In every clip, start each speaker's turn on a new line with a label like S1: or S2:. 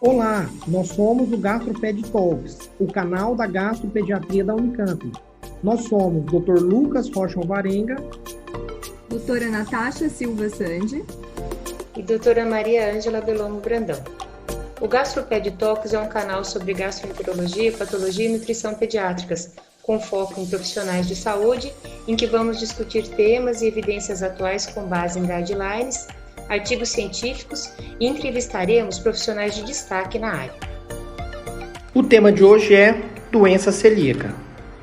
S1: Olá, nós somos o GastroPed Talks, o canal da gastropediatria da Unicamp. Nós somos Dr. Lucas Rocha Alvarenga,
S2: doutora Natasha Silva Sandi
S3: e doutora Maria Ângela Belomo Brandão. O GastroPed Talks é um canal sobre gastroenterologia, patologia e nutrição pediátricas, com foco em profissionais de saúde, em que vamos discutir temas e evidências atuais com base em guidelines, artigos científicos e entrevistaremos profissionais de destaque na área.
S1: O tema de hoje é doença celíaca.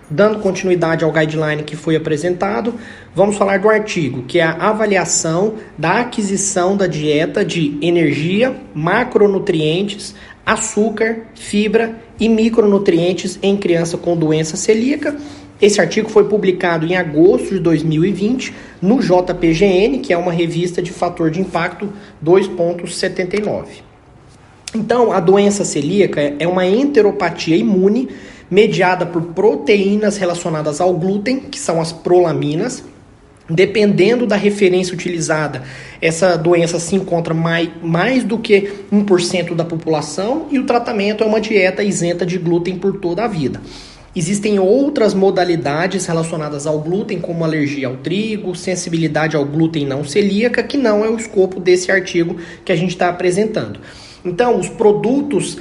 S1: Dando continuidade ao guideline que foi apresentado, vamos falar do artigo, que é a avaliação da aquisição da dieta de energia, macronutrientes, açúcar, fibra e micronutrientes em criança com doença celíaca. Esse artigo foi publicado em agosto de 2020 no JPGN, que é uma revista de fator de impacto 2.79. Então, a doença celíaca é uma enteropatia imune mediada por proteínas relacionadas ao glúten, que são as prolaminas. Dependendo da referência utilizada, essa doença se encontra mais do que 1% da população e o tratamento é uma dieta isenta de glúten por toda a vida. Existem outras modalidades relacionadas ao glúten, como alergia ao trigo, sensibilidade ao glúten não celíaca, que não é o escopo desse artigo que a gente está apresentando. Então, os produtos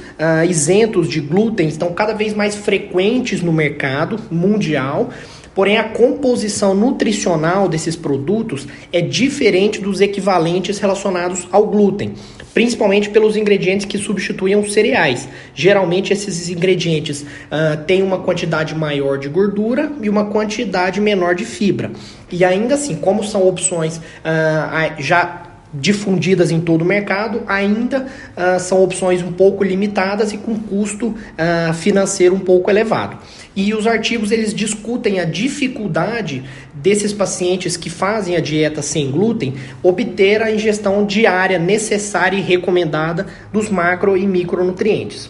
S1: isentos de glúten estão cada vez mais frequentes no mercado mundial, porém a composição nutricional desses produtos é diferente dos equivalentes relacionados ao glúten, principalmente pelos ingredientes que substituem os cereais. Geralmente esses ingredientes têm uma quantidade maior de gordura e uma quantidade menor de fibra. E ainda assim, como são opções já difundidas em todo o mercado, ainda são opções um pouco limitadas e com custo financeiro um pouco elevado. E os artigos eles discutem a dificuldade desses pacientes que fazem a dieta sem glúten obter a ingestão diária necessária e recomendada dos macro e micronutrientes.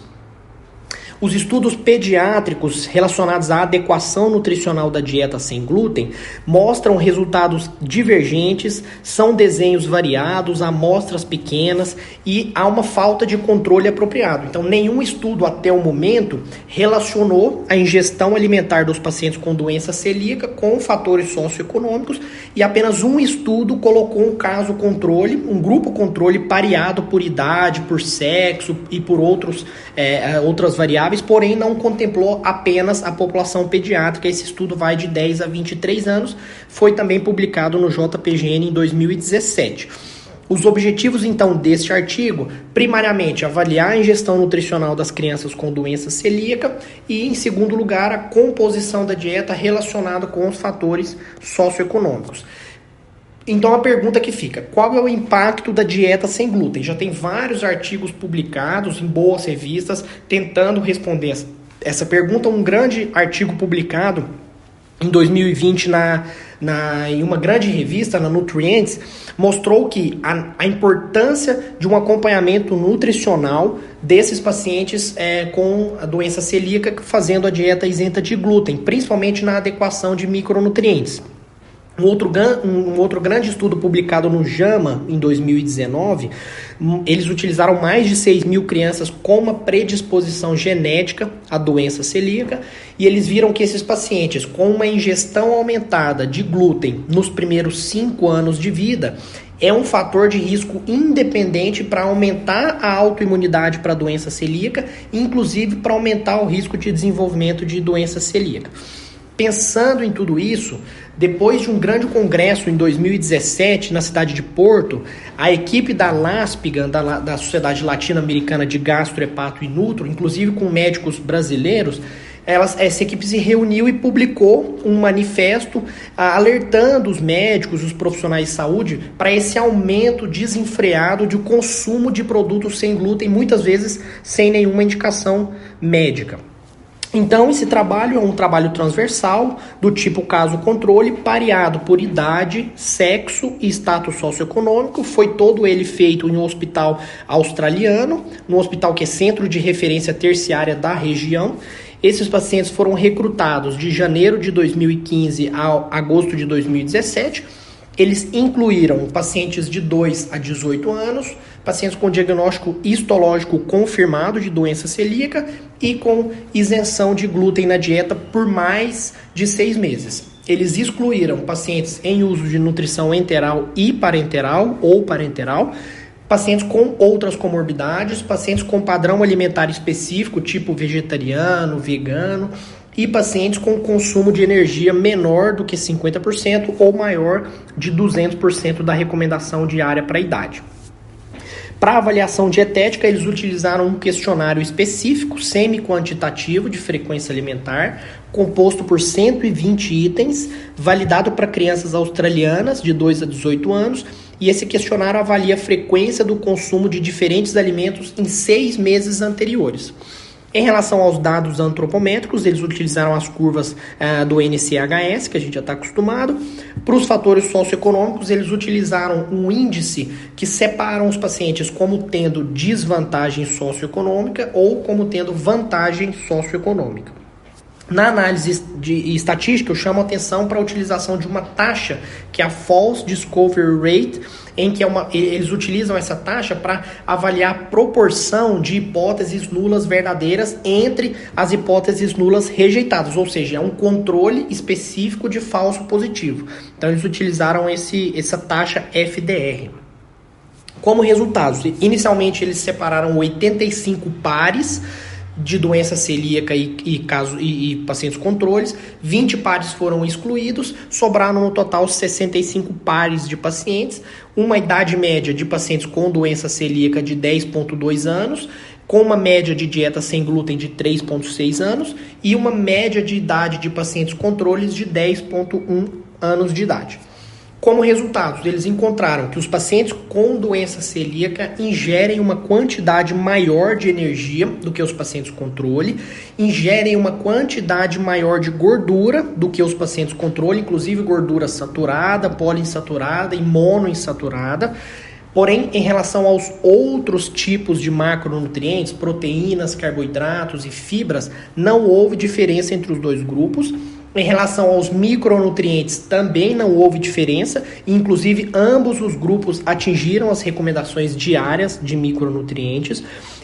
S1: Os estudos pediátricos relacionados à adequação nutricional da dieta sem glúten mostram resultados divergentes, são desenhos variados, amostras pequenas e há uma falta de controle apropriado. Então, nenhum estudo até o momento relacionou a ingestão alimentar dos pacientes com doença celíaca com fatores socioeconômicos e apenas um estudo colocou um caso controle, um grupo controle pareado por idade, por sexo e por outras variáveis, porém não contemplou apenas a população pediátrica. Esse estudo vai de 10 a 23 anos, foi também publicado no JPGN em 2017. Os objetivos, então, deste artigo, primariamente, avaliar a ingestão nutricional das crianças com doença celíaca e, em segundo lugar, a composição da dieta relacionada com os fatores socioeconômicos. Então a pergunta que fica, qual é o impacto da dieta sem glúten? Já tem vários artigos publicados em boas revistas tentando responder essa pergunta. Um grande artigo publicado em 2020 em uma grande revista, na Nutrients, mostrou que a importância de um acompanhamento nutricional desses pacientes com a doença celíaca fazendo a dieta isenta de glúten, principalmente na adequação de micronutrientes. Um outro grande estudo publicado no JAMA em 2019, eles utilizaram mais de 6 mil crianças com uma predisposição genética à doença celíaca e eles viram que esses pacientes com uma ingestão aumentada de glúten nos primeiros 5 anos de vida é um fator de risco independente para aumentar a autoimunidade para a doença celíaca, inclusive para aumentar o risco de desenvolvimento de doença celíaca. Pensando em tudo isso, depois de um grande congresso em 2017 na cidade de Porto, a equipe da LASPGAN, da Sociedade Latino-Americana de Gastro, Hepato e Nutro, inclusive com médicos brasileiros, essa equipe se reuniu e publicou um manifesto alertando os médicos, os profissionais de saúde, para esse aumento desenfreado de consumo de produtos sem glúten, muitas vezes sem nenhuma indicação médica. Então, esse trabalho é um trabalho transversal, do tipo caso-controle, pareado por idade, sexo e status socioeconômico. Foi todo ele feito em um hospital australiano, num hospital que é centro de referência terciária da região. Esses pacientes foram recrutados de janeiro de 2015 a agosto de 2017. Eles incluíram pacientes de 2 a 18 anos, pacientes com diagnóstico histológico confirmado de doença celíaca e com isenção de glúten na dieta por mais de 6 meses. Eles excluíram pacientes em uso de nutrição enteral e parenteral ou parenteral, pacientes com outras comorbidades, pacientes com padrão alimentar específico, tipo vegetariano, vegano, e pacientes com consumo de energia menor do que 50% ou maior de 200% da recomendação diária para a idade. Para avaliação dietética, eles utilizaram um questionário específico, semi-quantitativo de frequência alimentar, composto por 120 itens, validado para crianças australianas de 2 a 18 anos, e esse questionário avalia a frequência do consumo de diferentes alimentos em 6 meses anteriores. Em relação aos dados antropométricos, eles utilizaram as curvas do NCHS, que a gente já está acostumado. Para os fatores socioeconômicos, eles utilizaram um índice que separam os pacientes como tendo desvantagem socioeconômica ou como tendo vantagem socioeconômica. Na análise de estatística, eu chamo a atenção para a utilização de uma taxa, que é a False Discovery Rate, em que eles utilizam essa taxa para avaliar a proporção de hipóteses nulas verdadeiras entre as hipóteses nulas rejeitadas, ou seja, é um controle específico de falso positivo. Então, eles utilizaram essa taxa FDR. Como resultados, inicialmente eles separaram 85 pares de doença celíaca e pacientes controles, 20 pares foram excluídos, sobraram no total 65 pares de pacientes, uma idade média de pacientes com doença celíaca de 10,2 anos, com uma média de dieta sem glúten de 3,6 anos e uma média de idade de pacientes controles de 10,1 anos de idade. Como resultado, eles encontraram que os pacientes com doença celíaca ingerem uma quantidade maior de energia do que os pacientes controle, ingerem uma quantidade maior de gordura do que os pacientes controle, inclusive gordura saturada, poliinsaturada e monoinsaturada. Porém, em relação aos outros tipos de macronutrientes, proteínas, carboidratos e fibras, não houve diferença entre os dois grupos. Em relação aos micronutrientes, também não houve diferença, inclusive ambos os grupos atingiram as recomendações diárias de micronutrientes.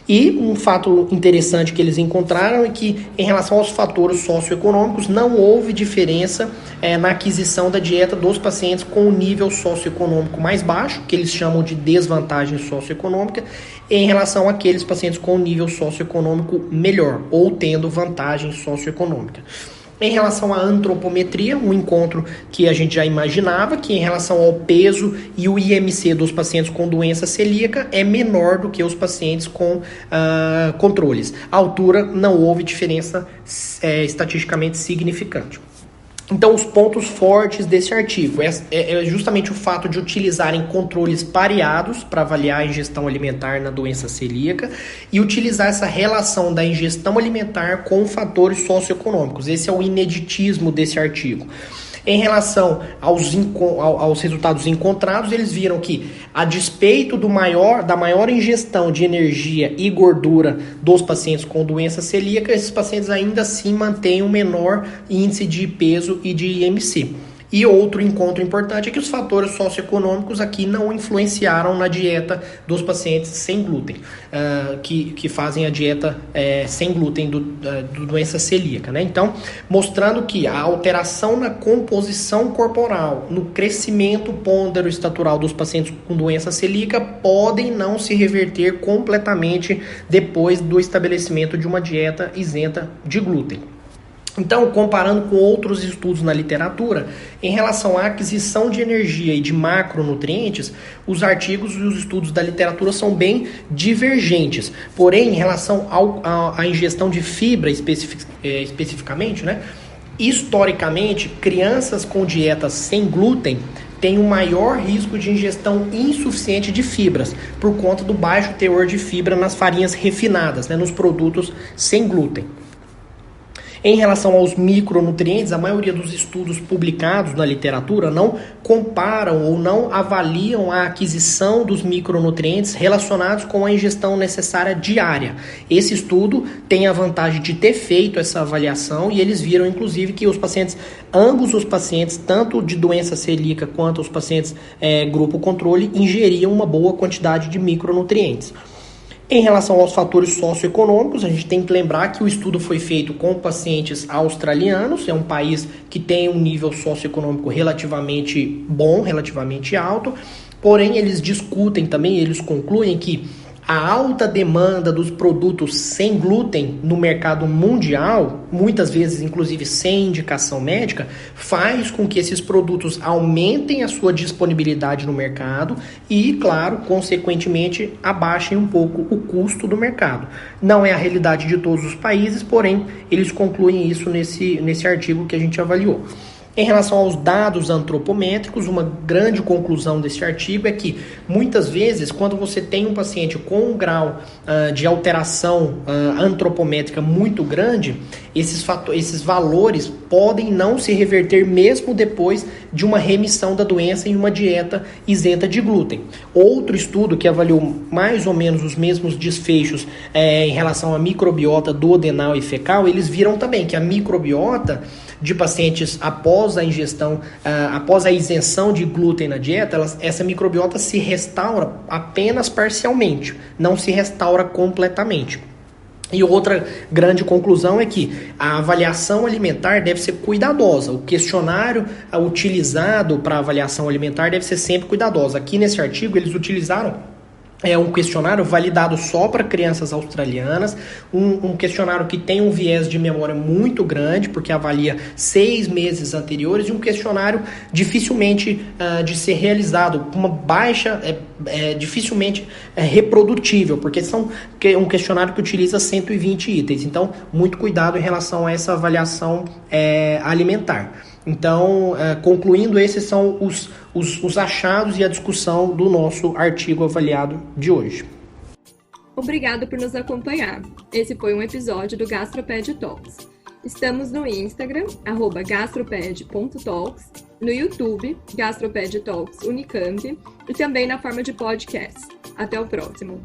S1: E um fato interessante que eles encontraram é que, em relação aos fatores socioeconômicos, não houve diferença na aquisição da dieta dos pacientes com o nível socioeconômico mais baixo, que eles chamam de desvantagem socioeconômica, em relação àqueles pacientes com o nível socioeconômico melhor, ou tendo vantagem socioeconômica. Em relação à antropometria, um encontro que a gente já imaginava, que em relação ao peso e o IMC dos pacientes com doença celíaca é menor do que os pacientes com controles. A altura não houve diferença estatisticamente significante. Então, os pontos fortes desse artigo é justamente o fato de utilizarem controles pareados para avaliar a ingestão alimentar na doença celíaca e utilizar essa relação da ingestão alimentar com fatores socioeconômicos. Esse é o ineditismo desse artigo. Em relação aos resultados encontrados, eles viram que, a despeito da maior ingestão de energia e gordura dos pacientes com doença celíaca, esses pacientes ainda assim mantêm um menor índice de peso e de IMC. E outro encontro importante é que os fatores socioeconômicos aqui não influenciaram na dieta dos pacientes sem glúten, que fazem a dieta sem glúten do doença celíaca, né? Então, mostrando que a alteração na composição corporal, no crescimento pôndero estatural dos pacientes com doença celíaca podem não se reverter completamente depois do estabelecimento de uma dieta isenta de glúten. Então, comparando com outros estudos na literatura, em relação à aquisição de energia e de macronutrientes, os artigos e os estudos da literatura são bem divergentes. Porém, em relação à ingestão de fibra especificamente, né, historicamente, crianças com dietas sem glúten têm um maior risco de ingestão insuficiente de fibras, por conta do baixo teor de fibra nas farinhas refinadas, né, nos produtos sem glúten. Em relação aos micronutrientes, a maioria dos estudos publicados na literatura não comparam ou não avaliam a aquisição dos micronutrientes relacionados com a ingestão necessária diária. Esse estudo tem a vantagem de ter feito essa avaliação e eles viram, inclusive, que ambos os pacientes, tanto de doença celíaca quanto os pacientes grupo controle, ingeriam uma boa quantidade de micronutrientes. Em relação aos fatores socioeconômicos, a gente tem que lembrar que o estudo foi feito com pacientes australianos, é um país que tem um nível socioeconômico relativamente bom, relativamente alto, porém eles discutem também, eles concluem que a alta demanda dos produtos sem glúten no mercado mundial, muitas vezes inclusive sem indicação médica, faz com que esses produtos aumentem a sua disponibilidade no mercado e, claro, consequentemente, abaixem um pouco o custo do mercado. Não é a realidade de todos os países, porém, eles concluem isso nesse artigo que a gente avaliou. Em relação aos dados antropométricos, uma grande conclusão desse artigo é que, muitas vezes, quando você tem um paciente com um grau de alteração antropométrica muito grande, esses valores podem não se reverter mesmo depois de uma remissão da doença em uma dieta isenta de glúten. Outro estudo que avaliou mais ou menos os mesmos desfechos em relação à microbiota duodenal e fecal, eles viram também que a microbiota de pacientes após a ingestão, após a isenção de glúten na dieta, essa microbiota se restaura apenas parcialmente, não se restaura completamente. E outra grande conclusão é que a avaliação alimentar deve ser cuidadosa. O questionário utilizado para avaliação alimentar deve ser sempre cuidadoso. Aqui nesse artigo eles utilizaram um questionário validado só para crianças australianas, um questionário que tem um viés de memória muito grande, porque avalia 6 meses anteriores, e um questionário dificilmente de ser realizado, com uma baixa, dificilmente reprodutível, porque um questionário que utiliza 120 itens. Então, muito cuidado em relação a essa avaliação alimentar. Então, concluindo, esses são os achados e a discussão do nosso artigo avaliado de hoje.
S2: Obrigado por nos acompanhar. Esse foi um episódio do Gastroped Talks. Estamos no Instagram, @gastroped.talks, no YouTube, Gastroped Talks Unicamp, e também na forma de podcast. Até o próximo!